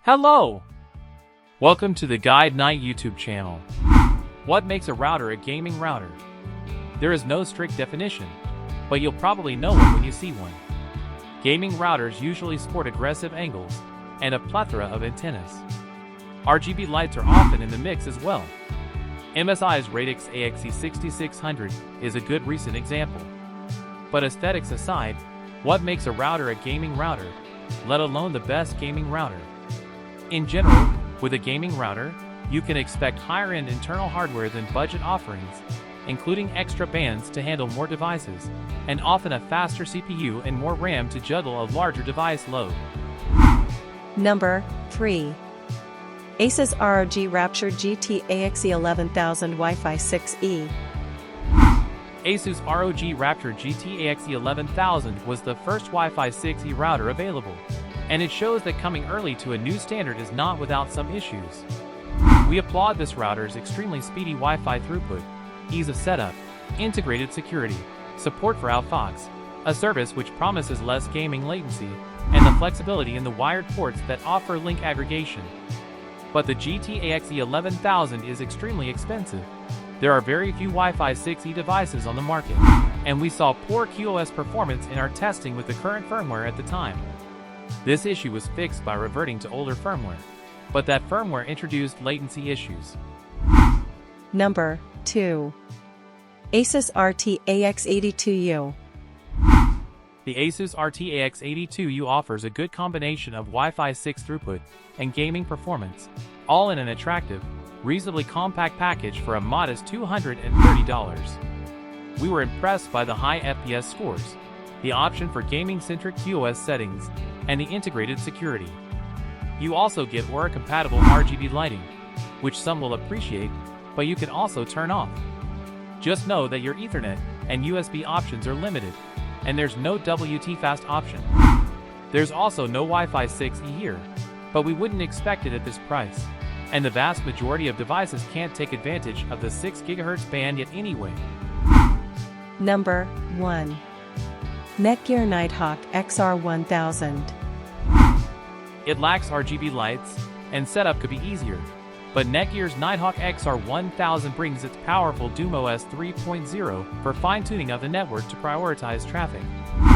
Hello! Welcome to the GuideKnight YouTube channel. What makes a router a gaming router? There is no strict definition, but you'll probably know it when you see one. Gaming routers usually sport aggressive angles and a plethora of antennas. RGB lights are often in the mix as well. MSI's Radix AXE6600 is a good recent example. But aesthetics aside, what makes a router a gaming router, let alone the best gaming router? In general, with a gaming router, you can expect higher-end internal hardware than budget offerings, including extra bands to handle more devices, and often a faster CPU and more RAM to juggle a larger device load. Number 3. Asus ROG Rapture GT-AXE11000 Wi-Fi 6E. Asus ROG Rapture GT-AXE11000 was the first Wi-Fi 6E router available, and it shows that coming early to a new standard is not without some issues. We applaud this router's extremely speedy Wi-Fi throughput, ease of setup, integrated security, support for Outfox, a service which promises less gaming latency, and the flexibility in the wired ports that offer link aggregation. But the GT-AXE11000 is extremely expensive. There are very few Wi-Fi 6E devices on the market, and we saw poor QoS performance in our testing with the current firmware at the time. This issue was fixed by reverting to older firmware, but that firmware introduced latency issues. Number 2. Asus RT-AX82U. The Asus RT-AX82U offers a good combination of Wi-Fi 6 throughput and gaming performance, all in an attractive, reasonably compact package for a modest $230. We were impressed by the high FPS scores, the option for gaming-centric QoS settings, and the integrated security. You also get Aura-compatible RGB lighting, which some will appreciate, but you can also turn off. Just know that your Ethernet and USB options are limited, and there's no WT-Fast option. There's also no Wi-Fi 6E here, but we wouldn't expect it at this price, and the vast majority of devices can't take advantage of the 6 GHz band yet anyway. Number 1. Netgear Nighthawk XR1000. It lacks RGB lights, and setup could be easier, but Netgear's Nighthawk XR1000 brings its powerful DoomOS 3.0 for fine-tuning of the network to prioritize traffic,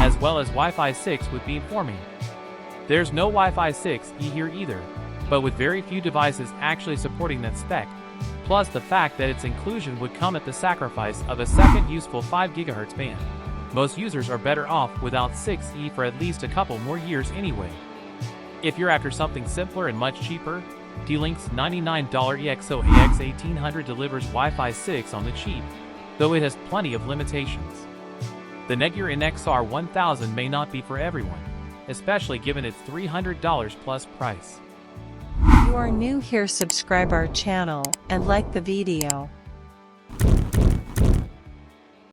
as well as Wi-Fi 6 with beamforming. There's no Wi-Fi 6E here either, but with very few devices actually supporting that spec, plus the fact that its inclusion would come at the sacrifice of a second useful 5 GHz band. Most users are better off without 6E for at least a couple more years anyway. If you're after something simpler and much cheaper, D-Link's $99 EXO AX1800 delivers Wi-Fi 6 on the cheap, though it has plenty of limitations. The Netgear NXR1000 may not be for everyone, especially given its $300 plus price. If you are new here, subscribe our channel and like the video.